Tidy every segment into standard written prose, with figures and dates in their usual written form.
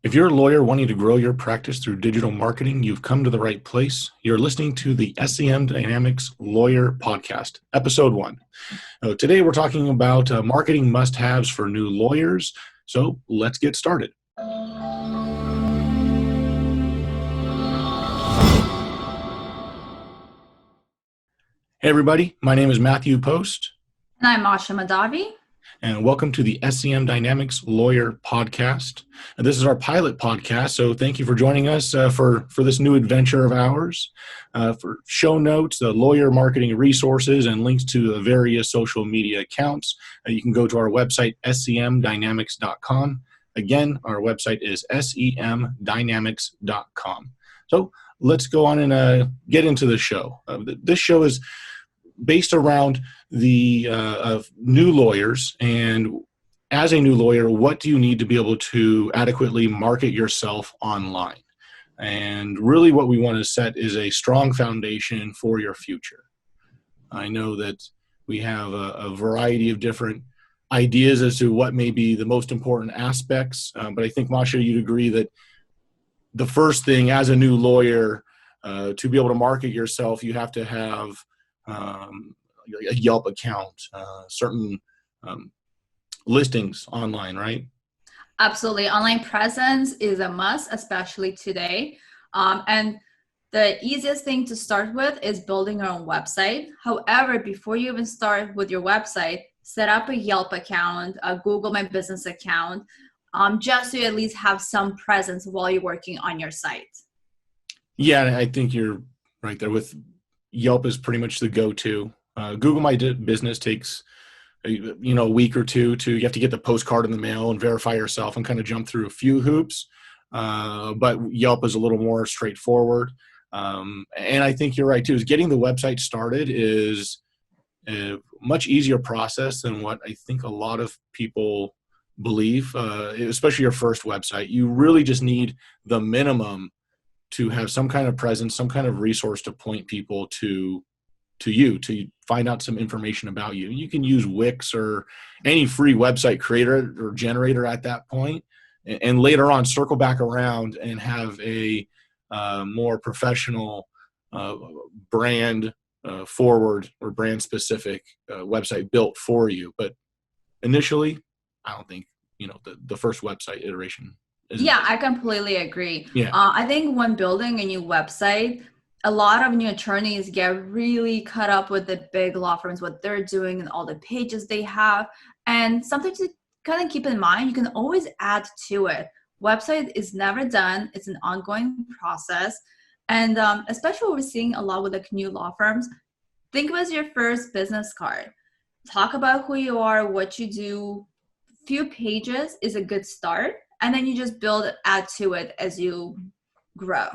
If you're a lawyer wanting to grow your practice through digital marketing, you've come to the right place. You're listening to the SEM Dynamics Lawyer Podcast, Episode 1. Today we're talking about marketing must-haves for new lawyers. So let's get started. Hey everybody, my name is Matthew Post. And I'm Masha and Matthew. And welcome to the SEM Dynamics Lawyer Podcast. And this is our pilot podcast, so thank you for joining us for this new adventure of ours. For show notes, lawyer marketing resources, and links to the various social media accounts, you can go to our website, semdynamics.com. Again, our website is semdynamics.com. So let's go on and get into the show. This show is based around the new lawyers, and as a new lawyer, what do you need to be able to adequately market yourself online? And really what we want to set is a strong foundation for your future. I know that we have a variety of different ideas as to what may be the most important aspects, but I think, Masha, you'd agree that the first thing as a new lawyer, to be able to market yourself, you have to have a Yelp account, certain listings online, right? Absolutely. Online presence is a must, especially today. And the easiest thing to start with is building your own website. However, before you even start with your website, set up a Yelp account, a Google My Business account, just so you at least have some presence while you're working on your site. Yeah, I think you're right there with Yelp is pretty much the go-to. Google My Business takes a week or two you have to get the postcard in the mail and verify yourself and kind of jump through a few hoops. But Yelp is a little more straightforward. And I think you're right too, is getting the website started is a much easier process than what I think a lot of people believe, especially your first website. You really just need the minimum to have some kind of presence, some kind of resource to point people to you, to find out some information about you. You can use Wix or any free website creator or generator at that point, and later on circle back around and have a more professional brand forward or brand specific website built for you. But initially, I don't think the first website iteration. Yeah, I completely agree. Yeah. I think when building a new website, a lot of new attorneys get really caught up with the big law firms, what they're doing and all the pages they have. And something to kind of keep in mind, you can always add to it. Website is never done. It's an ongoing process. And especially what we're seeing a lot with the new law firms, think of it as your first business card. Talk about who you are, what you do. Few pages is a good start. And then you just add to it as you grow.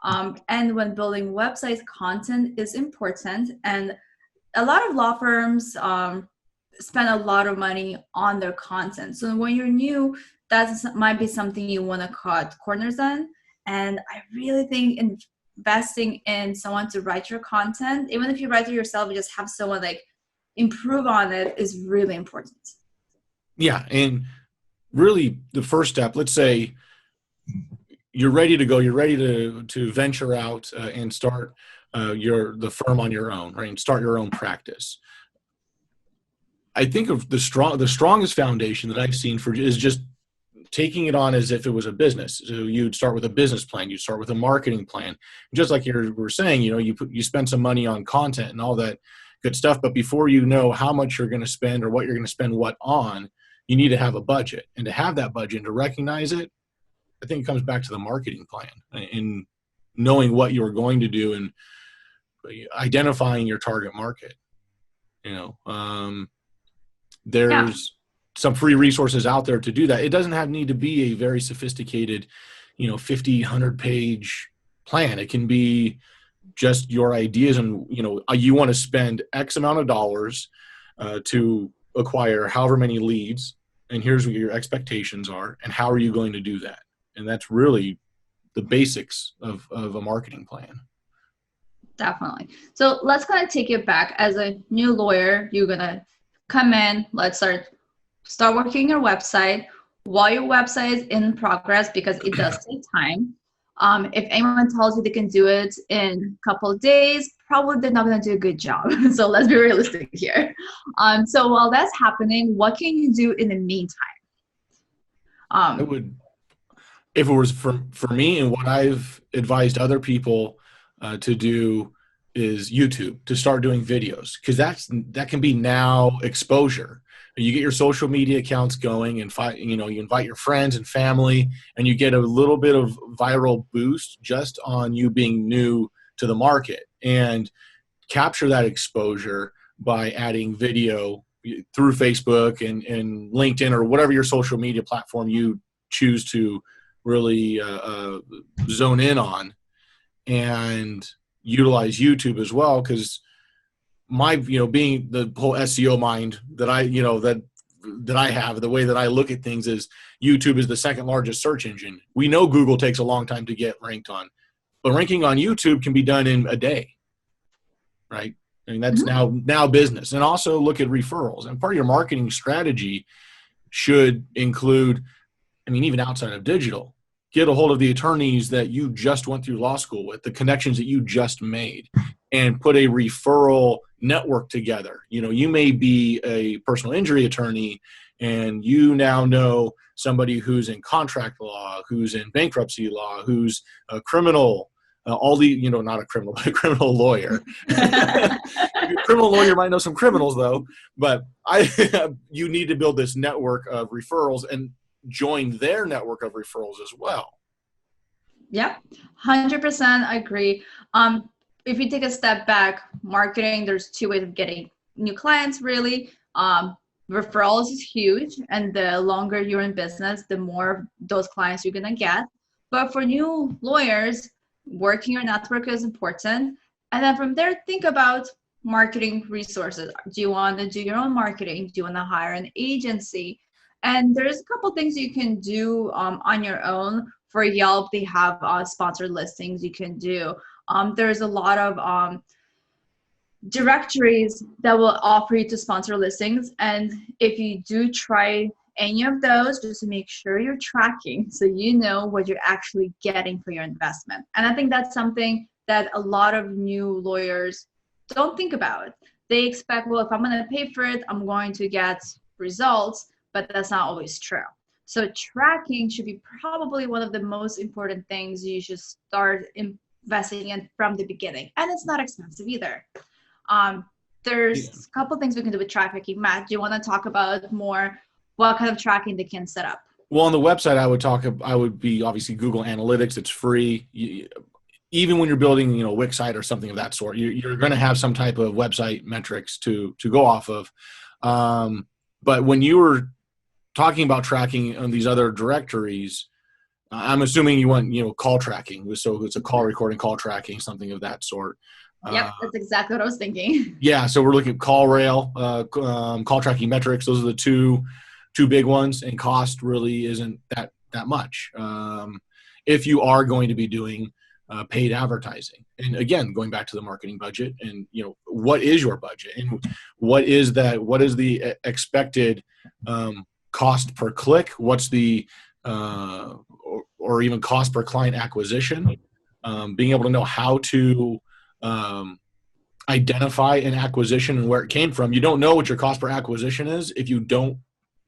And when building websites, content is important. And a lot of law firms spend a lot of money on their content. So when you're new, that might be something you want to cut corners on. And I really think investing in someone to write your content, even if you write it yourself, you just have someone improve on it, is really important. Yeah, and really the first step, let's say you're ready to go, you're ready to venture out and start the firm on your own, right? And start your own practice. I think of the strongest foundation that I've seen is just taking it on as if it was a business. So you'd start with a business plan, you'd start with a marketing plan. Just like you were saying, you spend some money on content and all that good stuff, but before you know how much you're going to spend or what you're going to spend what on, you need to have a budget. And to have that budget and to recognize it, I think it comes back to the marketing plan and knowing what you're going to do and identifying your target market. There's some free resources out there to do that. It doesn't need to be a very sophisticated, 50, 100-page plan. It can be just your ideas and, you want to spend X amount of dollars to acquire however many leads, and here's what your expectations are, and how are you going to do that? And that's really the basics of a marketing plan. Definitely. So let's kind of take it back. As a new lawyer, you're going to come in, let's start working your website. while your website is in progress, because it does take time. If anyone tells you they can do it in a couple of days, probably they're not going to do a good job. So let's be realistic here. So while that's happening, what can you do in the meantime? I would, if it was for me, and what I've advised other people to do is YouTube, to start doing videos, because that can be now exposure. You get your social media accounts going, and you invite your friends and family, and you get a little bit of viral boost just on you being new to the market, and capture that exposure by adding video through Facebook and LinkedIn or whatever your social media platform you choose to really zone in on, and utilize YouTube as well. Because my, being the whole SEO mind that I have, the way that I look at things is YouTube is the second largest search engine. We know Google takes a long time to get ranked on, but ranking on YouTube can be done in a day, right? I mean, that's now business. And also look at referrals. And part of your marketing strategy should include, I mean, even outside of digital, get a hold of the attorneys that you just went through law school with, the connections that you just made, and put a referral network together. You may be a personal injury attorney, and you now know somebody who's in contract law, who's in bankruptcy law, who's a criminal, all the, not a criminal, but a criminal lawyer. Criminal lawyer might know some criminals though, but you need to build this network of referrals and join their network of referrals as well. Yep, 100% agree. If you take a step back, marketing, there's two ways of getting new clients, really. Referrals is huge, and the longer you're in business, the more of those clients you're gonna get. But for new lawyers, working your network is important. And then from there, think about marketing resources. Do you want to do your own marketing? Do you want to hire an agency? And there's a couple things you can do on your own. For Yelp, they have sponsored listings you can do. There's a lot of directories that will offer you to sponsor listings. And if you do try any of those, just to make sure you're tracking so you know what you're actually getting for your investment. And I think that's something that a lot of new lawyers don't think about. They expect, well, if I'm going to pay for it, I'm going to get results, but that's not always true. So tracking should be probably one of the most important things you should start investing in from the beginning. And it's not expensive either. There's a couple things we can do with tracking. Matt, do you want to talk about more what kind of tracking they can set up? Well, on the website, I would be obviously Google Analytics. It's free. Even when you're building, a Wix site or something of that sort, you're going to have some type of website metrics to go off of. But when you were talking about tracking on these other directories, I'm assuming you want, call tracking. So it's a call recording, call tracking, something of that sort. Yep, that's exactly what I was thinking. Yeah, so we're looking at CallRail, call tracking metrics. Those are the two big ones, and cost really isn't that much. If you are going to be doing paid advertising, and again, going back to the marketing budget, and what is your budget, and what is the expected cost per click? What's the or even cost per client acquisition? Being able to know how to identify an acquisition and where it came from. You don't know what your cost per acquisition is if you don't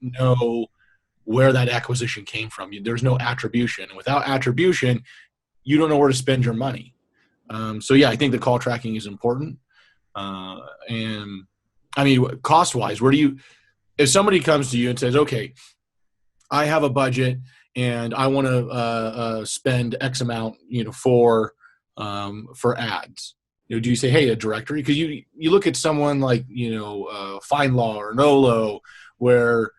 know where that acquisition came from. There's no attribution. And without attribution, you don't know where to spend your money. So yeah, I think the call tracking is important. And I mean, cost-wise, if somebody comes to you and says, okay, I have a budget and I want to spend X amount, for ads. Do you say, hey, a directory? Because you look at someone like, FindLaw or Nolo, where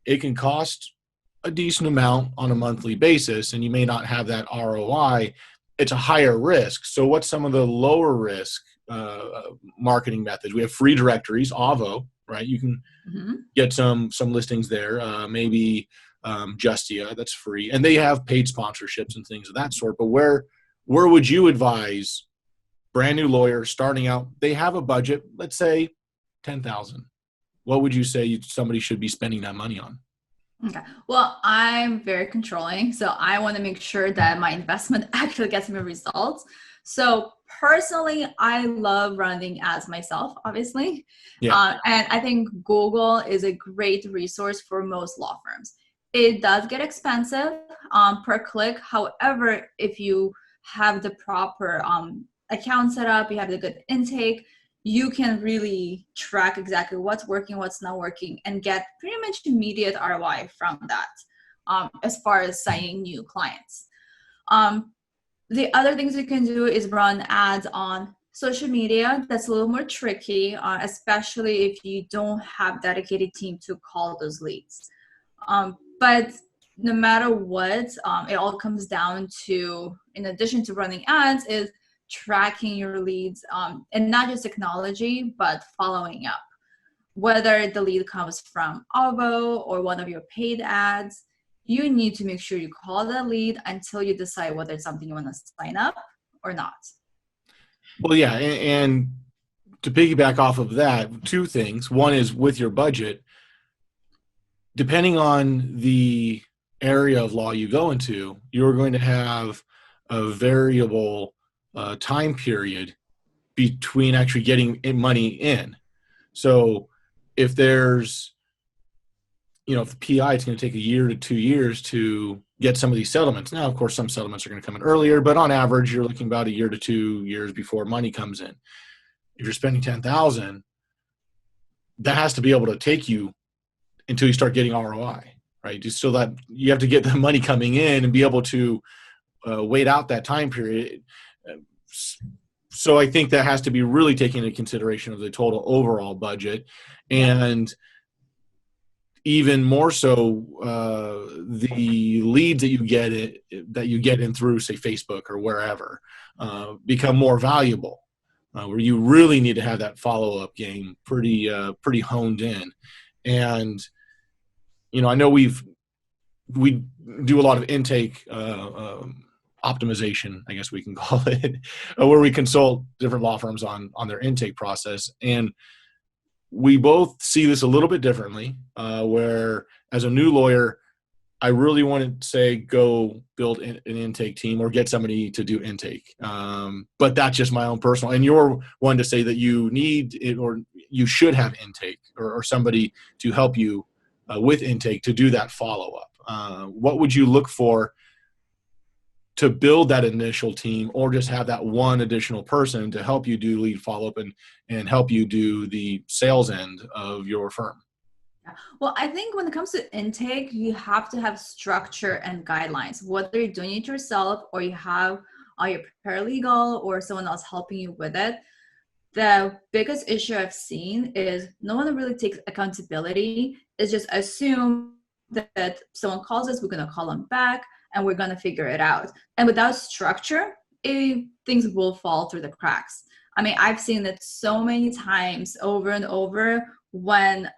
it can cost a decent amount on a monthly basis, and you may not have that ROI. It's a higher risk. So what's some of the lower risk marketing methods? We have free directories, Avo, right? You can get some listings there. Maybe Justia, that's free. And they have paid sponsorships and things of that sort. But where would you advise brand new lawyer starting out? They have a budget, let's say $10,000. What would you say somebody should be spending that money on? Okay. Well, I'm very controlling, so I want to make sure that my investment actually gets me results. So personally, I love running ads myself, obviously. Yeah. And I think Google is a great resource for most law firms. It does get expensive per click. However, if you have the proper account set up, you have the good intake, you can really track exactly what's working, what's not working, and get pretty much immediate ROI from that as far as signing new clients. Um, the other things you can do is run ads on social media. That's a little more tricky, especially if you don't have dedicated team to call those leads. But no matter what, it all comes down to, in addition to running ads, is tracking your leads, and not just technology, but following up. Whether the lead comes from Ovo or one of your paid ads, you need to make sure you call that lead until you decide whether it's something you want to sign up or not. Well, yeah. And to piggyback off of that, two things. One is with your budget, depending on the area of law you go into, you're going to have a variable time period between actually getting money in. So if there's, if the PI, it's going to take a year to 2 years to get some of these settlements. Now, of course, some settlements are going to come in earlier, but on average, you're looking about a year to 2 years before money comes in. If you're spending 10,000, that has to be able to take you until you start getting ROI, right? Just so that you have to get the money coming in and be able to wait out that time period. So I think that has to be really taken into consideration of the total overall budget, Yeah. and even more so, the leads that you get in through, say, Facebook or wherever, become more valuable. Where you really need to have that follow-up game pretty honed in. And I know we do a lot of intake optimization, I guess we can call it, where we consult different law firms on their intake process. And we both see this a little bit differently, where as a new lawyer, I really want to say go build an intake team or get somebody to do intake. But that's just my own personal. And you're one to say that you need it, or you should have intake or somebody to help you with intake to do that follow-up. What would you look for to build that initial team, or just have that one additional person to help you do lead follow-up and help you do the sales end of your firm? Well, I think when it comes to intake, you have to have structure and guidelines. Whether you're doing it yourself or you have your paralegal or someone else helping you with it, the biggest issue I've seen is no one really takes accountability. It's just assume that someone calls us, we're going to call them back, and we're going to figure it out. And without structure, things will fall through the cracks. I mean, I've seen it so many times over and over when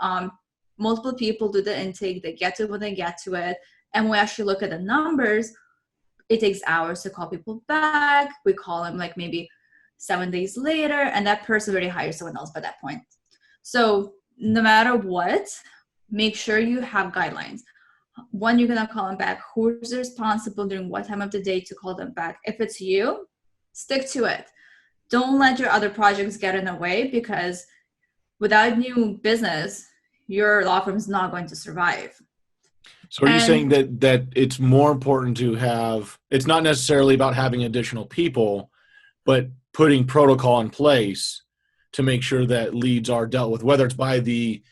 multiple people do the intake, they get to it when they get to it. And we actually look at the numbers, it takes hours to call people back. We call them like maybe 7 days later, and that person already hired someone else by that point. So no matter what, make sure you have guidelines. When you're gonna call them back, who's responsible during what time of the day to call them back. If it's you, stick to it. Don't let your other projects get in the way, because without new business, your law firm is not going to survive. So are you saying And that it's more important to have, it's not necessarily about having additional people, but putting protocol in place to make sure that leads are dealt with, whether it's by the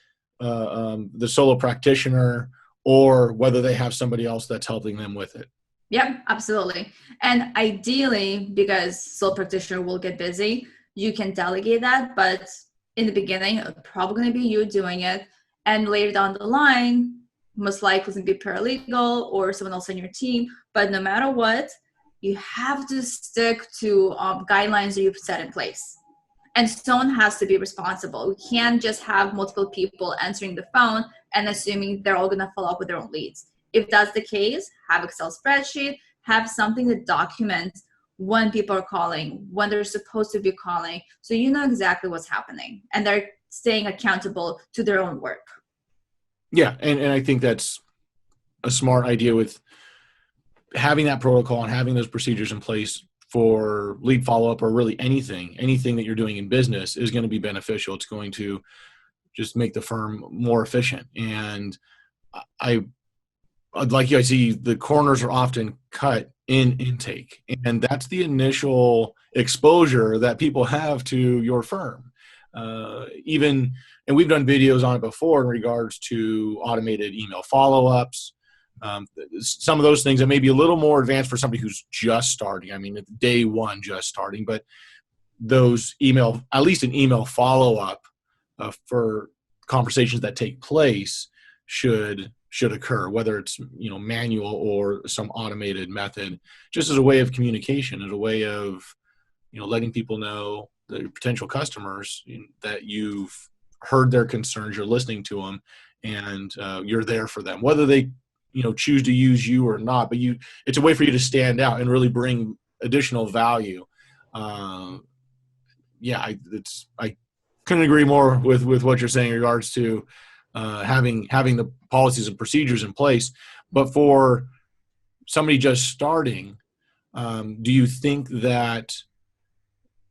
solo practitioner or whether they have somebody else that's helping them with it? yep, absolutely. And ideally, because sole practitioner will get busy, you can delegate that. But in the beginning, it's probably going to be you doing it. And later down the line, most likely it's going to be paralegal or someone else on your team. But no matter what, you have to stick to guidelines that you've set in place. And someone has to be responsible. We can't just have multiple people answering the phone and assuming they're all going to follow up with their own leads. If that's the case, have Excel spreadsheet, have something that documents when people are calling, when they're supposed to be calling, so you know exactly what's happening and they're staying accountable to their own work. Yeah, and I think that's a smart idea with having that protocol and having those procedures in place for lead follow-up, or really anything that you're doing in business, is going to be beneficial. It's going to just make the firm more efficient. And I like you, I see the corners are often cut in intake, and that's the initial exposure that people have to your firm. And we've done videos on it before in regards to automated email follow-ups. Some of those things that may be a little more advanced for somebody who's just starting. I mean, it's day one, just starting, but those at least an email follow-up for conversations that take place should occur, whether it's manual or some automated method, just as a way of communication, as a way of letting people know, the potential customers, that you've heard their concerns, you're listening to them, and you're there for them, whether they choose to use you or not. But it's a way for you to stand out and really bring additional value. I couldn't agree more with what you're saying in regards to having the policies and procedures in place. But for somebody just starting, do you think that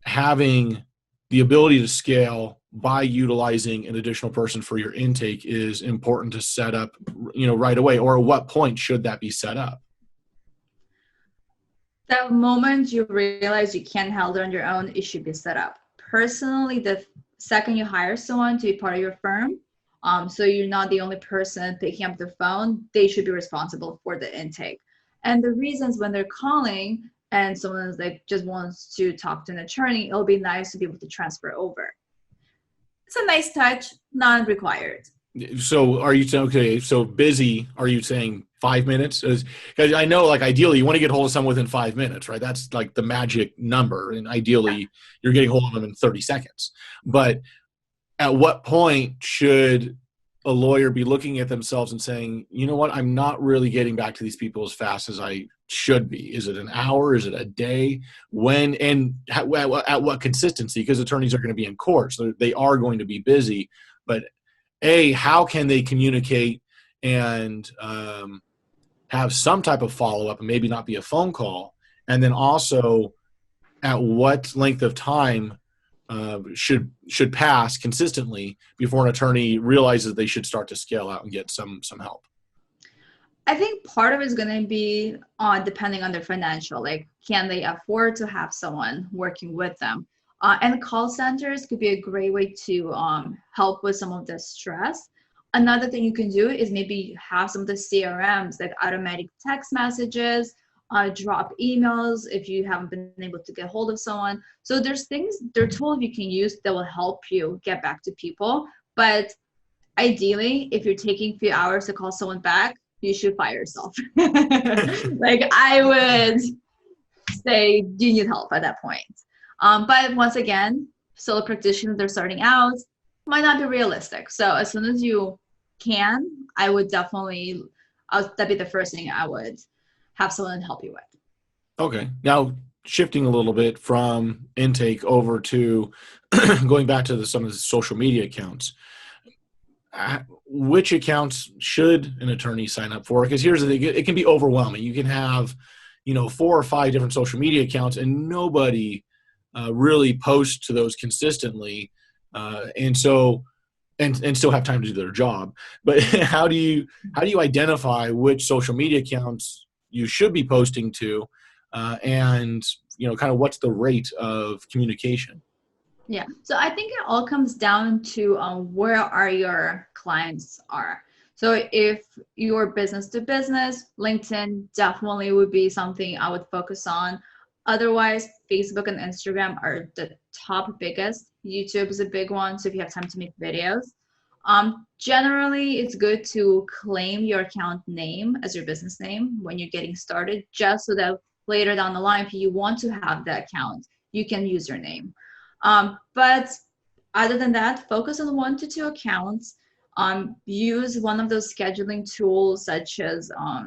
having the ability to scale by utilizing an additional person for your intake is important to set up, right away? Or at what point should that be set up? The moment you realize you can't handle it on your own, it should be set up. Personally, the second you hire someone to be part of your firm, so you're not the only person picking up the phone, they should be responsible for the intake. And the reasons when they're calling and someone just wants to talk to an attorney, it'll be nice to be able to transfer over. It's a nice touch, not required. So are you saying, okay, so busy, are you saying 5 minutes? Because I know, ideally you want to get hold of someone within 5 minutes, right? That's like the magic number. And ideally you're getting hold of them in 30 seconds. But at what point should a lawyer be looking at themselves and saying, you know what, I'm not really getting back to these people as fast as I should be? Is it an hour? Is it a day? When and at what consistency? Because attorneys are going to be in court, so they are going to be busy. But how can they communicate and have some type of follow-up, and maybe not be a phone call? And then also, at what length of time should pass consistently before an attorney realizes they should start to scale out and get some help? I think part of it is going to be depending on their financial, can they afford to have someone working with them? And call centers could be a great way to help with some of the stress. Another thing you can do is maybe have some of the CRMs, like automatic text messages, drop emails if you haven't been able to get hold of someone. So there are tools you can use that will help you get back to people. But ideally, if you're taking a few hours to call someone back, you should fire yourself. I would say you need help at that point. But once again, solo practitioners, they're starting out, might not be realistic. So as soon as you can, that'd be the first thing I would have someone help you with. Okay. Now, shifting a little bit from intake over to going back to some of the social media accounts, which accounts should an attorney sign up for? Because here's the thing, it can be overwhelming. You can have, 4 or 5 different social media accounts, and nobody really posts to those consistently. And still have time to do their job. But how do you identify which social media accounts you should be posting to, and kind of what's the rate of communication? Yeah, so I think it all comes down to where are your clients are. So if you're business to business, LinkedIn definitely would be something I would focus on. Otherwise, Facebook and Instagram are the top biggest. YouTube is a big one, so if you have time to make videos. Generally, it's good to claim your account name as your business name when you're getting started, just so that later down the line, if you want to have the account, you can use your name. But other than that, focus on 1 to 2 accounts. Use one of those scheduling tools such as, I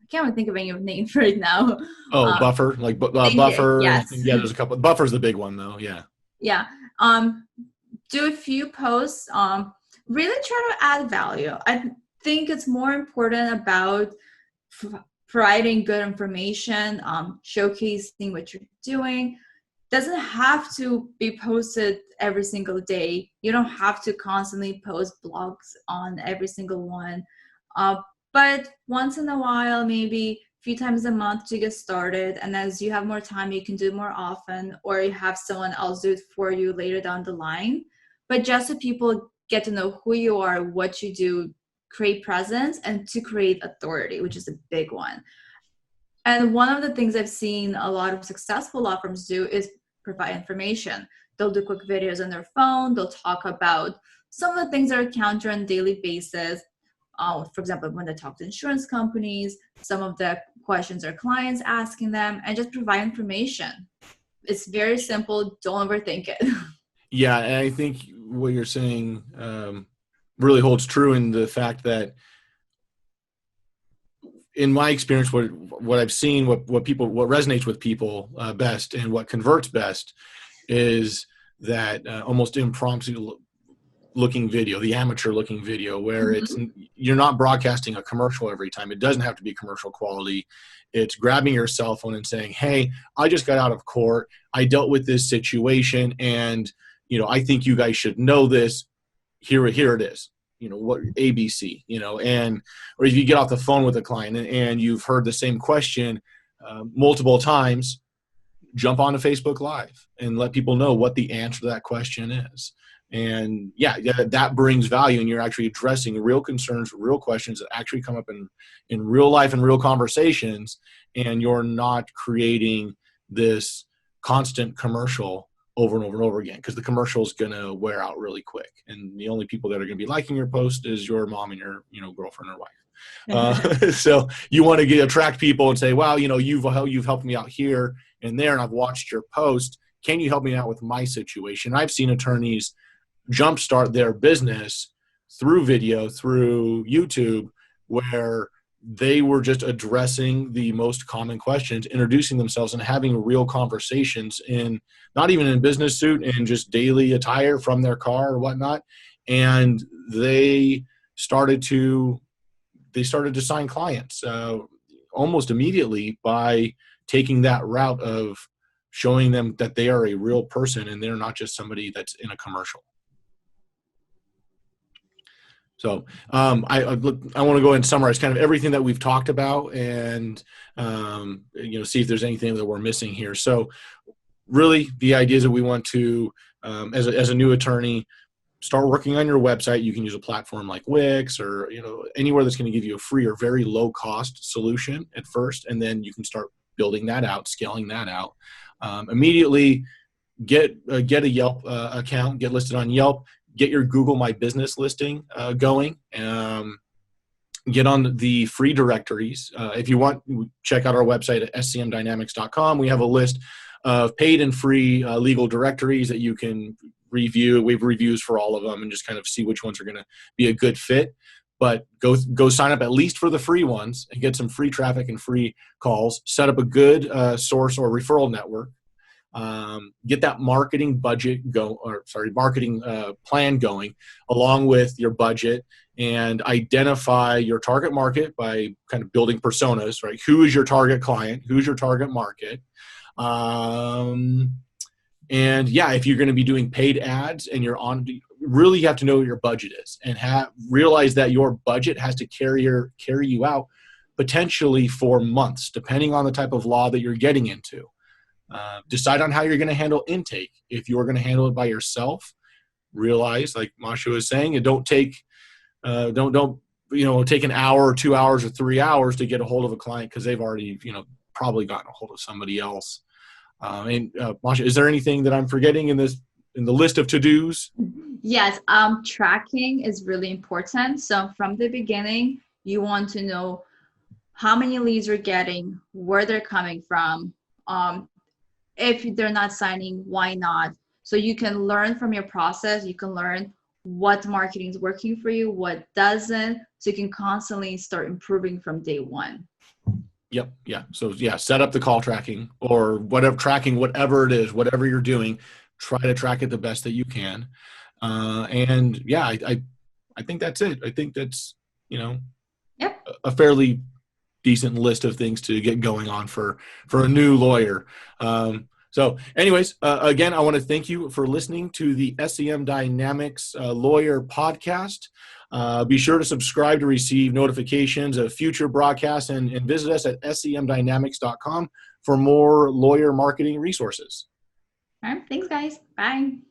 can't even think of any names right now. Buffer, Buffer. Yes. Yeah, there's a couple. Buffer's the big one though. Yeah. Yeah. Do a few posts. Really try to add value. I think it's more important about providing good information, showcasing what you're doing. Doesn't have to be posted every single day. You don't have to constantly post blogs on every single one. But once in a while, maybe a few times a month to get started. And as you have more time, you can do it more often, or you have someone else do it for you later down the line. But just so people get to know who you are, what you do, create presence, and to create authority, which is a big one. And one of the things I've seen a lot of successful law firms do is provide information. They'll do quick videos on their phone. They'll talk about some of the things that are encountered on a daily basis. For example, when they talk to insurance companies, some of the questions our clients asking them, and just provide information. It's very simple. Don't overthink it. Yeah, and I think what you're saying really holds true in the fact that, in my experience, what I've seen, what resonates with people best and what converts best is that almost impromptu looking video, the amateur looking video, where you're not broadcasting a commercial every time. It doesn't have to be commercial quality. It's grabbing your cell phone and saying, hey, I just got out of court. I dealt with this situation, and I think you guys should know this. Here it is. What ABC, or if you get off the phone with a client and you've heard the same question multiple times, jump onto Facebook Live and let people know what the answer to that question is. And that brings value, and you're actually addressing real concerns, real questions that actually come up in real life and real conversations, and you're not creating this constant commercial over and over and over again, because the commercial is going to wear out really quick. And the only people that are going to be liking your post is your mom and your, girlfriend or wife. So you want to attract people and say, wow, you've helped me out here and there, and I've watched your post. Can you help me out with my situation? I've seen attorneys jumpstart their business through video, through YouTube, where they were just addressing the most common questions, introducing themselves, and having real conversations not even in business suit, and just daily attire from their car or whatnot. And they started to sign clients almost immediately by taking that route of showing them that they are a real person and they're not just somebody that's in a commercial. So I want to go ahead and summarize kind of everything that we've talked about, and see if there's anything that we're missing here. So really, the idea is that we want to, as a new attorney, start working on your website. You can use a platform like Wix or anywhere that's going to give you a free or very low cost solution at first, and then you can start building that out, scaling that out. Immediately get a Yelp account, get listed on Yelp. Get your Google My Business listing going. Get on the free directories. If you want, check out our website at scmdynamics.com. We have a list of paid and free legal directories that you can review. We have reviews for all of them, and just kind of see which ones are going to be a good fit. But go sign up at least for the free ones and get some free traffic and free calls. Set up a good source or referral network. Get that marketing plan going along with your budget, and identify your target market by kind of building personas, right? Who is your target client? Who's your target market? And if you're going to be doing paid ads and really you have to know what your budget is, and realize that your budget has to carry you out potentially for months, depending on the type of law that you're getting into. Decide on how you're going to handle intake. If you're going to handle it by yourself, realize, like Masha was saying, don't take an hour or 2 hours or 3 hours to get a hold of a client, because they've already probably gotten a hold of somebody else. Masha, is there anything that I'm forgetting in the list of to-dos? Yes, tracking is really important. So from the beginning, you want to know how many leads you're getting, where they're coming from. If they're not signing, why not? So you can learn from your process. You can learn what marketing is working for you, what doesn't. So you can constantly start improving from day one. Yep. Yeah. So set up the call tracking or whatever it is, whatever you're doing, try to track it the best that you can. I think that's it. I think that's you know, Yep. a fairly decent list of things to get going on for a new lawyer. So anyways, again, I want to thank you for listening to the SEM Dynamics Lawyer Podcast. Be sure to subscribe to receive notifications of future broadcasts and visit us at semdynamics.com for more lawyer marketing resources. All right. Thanks, guys. Bye.